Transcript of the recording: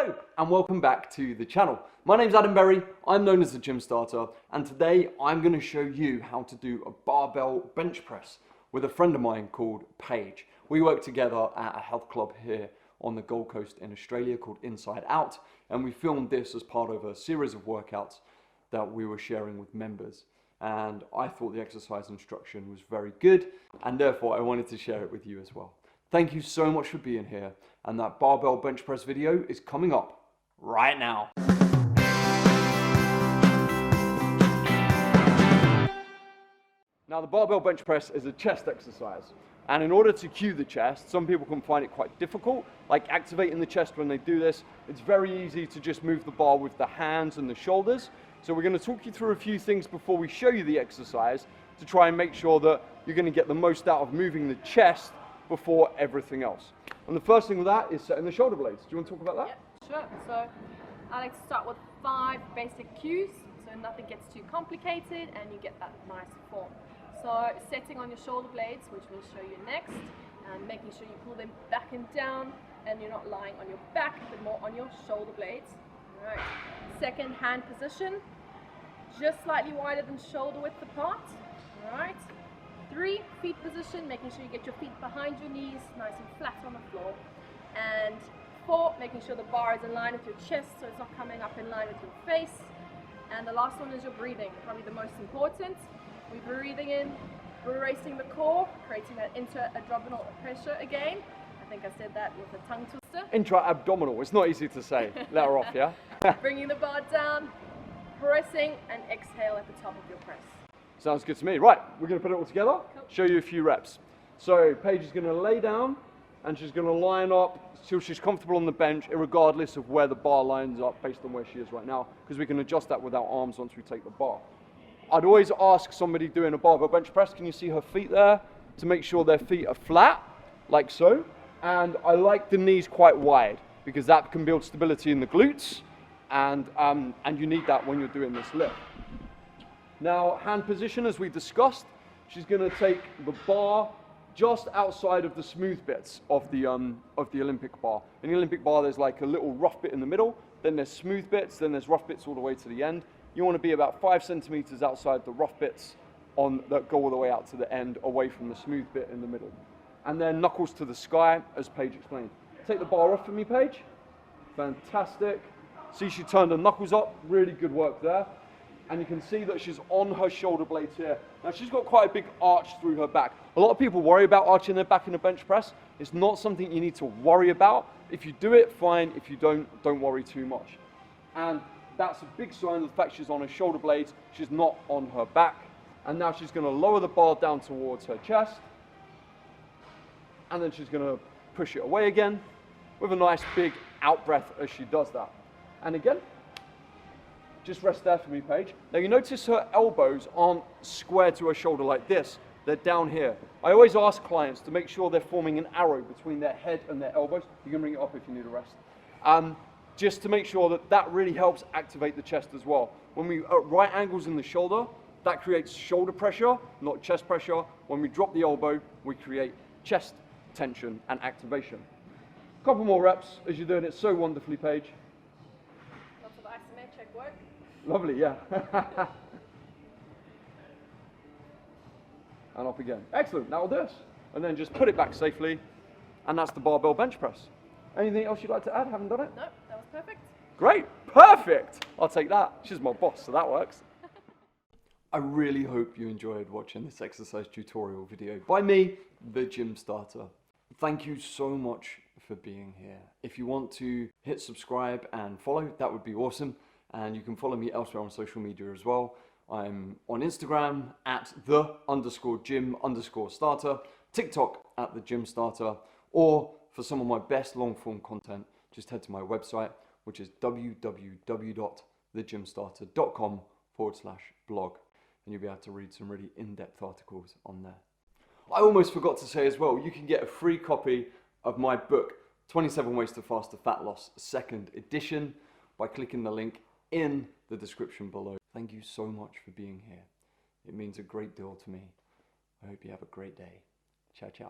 Hello and welcome back to the channel. My name's Adam Berry, I'm known as the Gym Starter, and today I'm going to show you how to do a barbell bench press with a friend of mine called Paige. We work together at a health club here on the Gold Coast in Australia called Inside Out, and we filmed this as part of a series of workouts that we were sharing with members. And I thought the exercise instruction was very good, and therefore I wanted to share it with you as well. Thank you so much for being here, and that barbell bench press video is coming up right now. Now the barbell bench press is a chest exercise, and in order to cue the chest, some people can find it quite difficult, like activating the chest when they do this. It's very easy to just move the bar with the hands and the shoulders. So we're going to talk you through a few things before we show you the exercise to try and make sure that you're going to get the most out of moving the chest before everything else. And the first thing with that is setting the shoulder blades. Do you want to talk about that? Yeah, sure. So I like to start with 5 basic cues so nothing gets too complicated and you get that nice form. So setting on your shoulder blades, which we'll show you next, and making sure you pull them back and down and you're not lying on your back but more on your shoulder blades. All right. Second, hand position, just slightly wider than shoulder width apart. All right. 3, feet position, making sure you get your feet behind your knees, nice and flat on the floor. And 4, making sure the bar is in line with your chest so it's not coming up in line with your face. And the last one is your breathing, probably the most important. We're breathing in, bracing the core, creating that intra-abdominal pressure again. I think I said that with a tongue twister. Intra-abdominal, it's not easy to say. Let her off, yeah? Bringing the bar down, pressing, and exhale at the top of your press. Sounds good to me. Right, we're going to put it all together, Cool. Show you a few reps. So Paige is going to lay down and she's going to line up till she's comfortable on the bench, regardless of where the bar lines up based on where she is right now, because we can adjust that with our arms once we take the bar. I'd always ask somebody doing a barbell bench press, can you see her feet there? To make sure their feet are flat, like so. And I like the knees quite wide, because that can build stability in the glutes, and you need that when you're doing this lift. Now, hand position, as we discussed, she's going to take the bar just outside of the smooth bits of the Olympic bar. In the Olympic bar, there's like a little rough bit in the middle, then there's smooth bits, then there's rough bits all the way to the end. You want to be about 5 centimeters outside the rough bits that go all the way out to the end, away from the smooth bit in the middle. And then knuckles to the sky, as Paige explained. Take the bar off for me, Paige. Fantastic. See, she turned her knuckles up, really good work there. And you can see that she's on her shoulder blades here. Now she's got quite a big arch through her back. A lot of people worry about arching their back in a bench press. It's not something you need to worry about. If you do it, fine. If you don't worry too much. And that's a big sign of the fact she's on her shoulder blades. She's not on her back. And now she's going to lower the bar down towards her chest. And then she's going to push it away again with a nice big out breath as she does that. And again, just rest there for me, Paige. Now you notice her elbows aren't square to her shoulder like this. They're down here. I always ask clients to make sure they're forming an arrow between their head and their elbows. You can bring it up if you need a rest. Just to make sure that that really helps activate the chest as well. When we are at right angles in the shoulder, that creates shoulder pressure, not chest pressure. When we drop the elbow, we create chest tension and activation. A couple more reps as you're doing it so wonderfully, Paige. Lots of isometric work. Lovely, yeah. And up again. Excellent, now this. And then just put it back safely, and that's the barbell bench press. Anything else you'd like to add? Haven't done it? No, that was perfect. Great, perfect. I'll take that. She's my boss, so that works. I really hope you enjoyed watching this exercise tutorial video by me, the Gym Starter. Thank you so much for being here. If you want to hit subscribe and follow, that would be awesome. And you can follow me elsewhere on social media as well. I'm on Instagram at @the_gym_starter, TikTok at the Gym Starter, or for some of my best long form content, just head to my website, which is www.thegymstarter.com/blog. And you'll be able to read some really in-depth articles on there. I almost forgot to say as well, you can get a free copy of my book, 27 Ways to Faster Fat Loss, 2nd edition, by clicking the link in the description below. Thank you so much for being here. It means a great deal to me. I hope you have a great day. Ciao, ciao.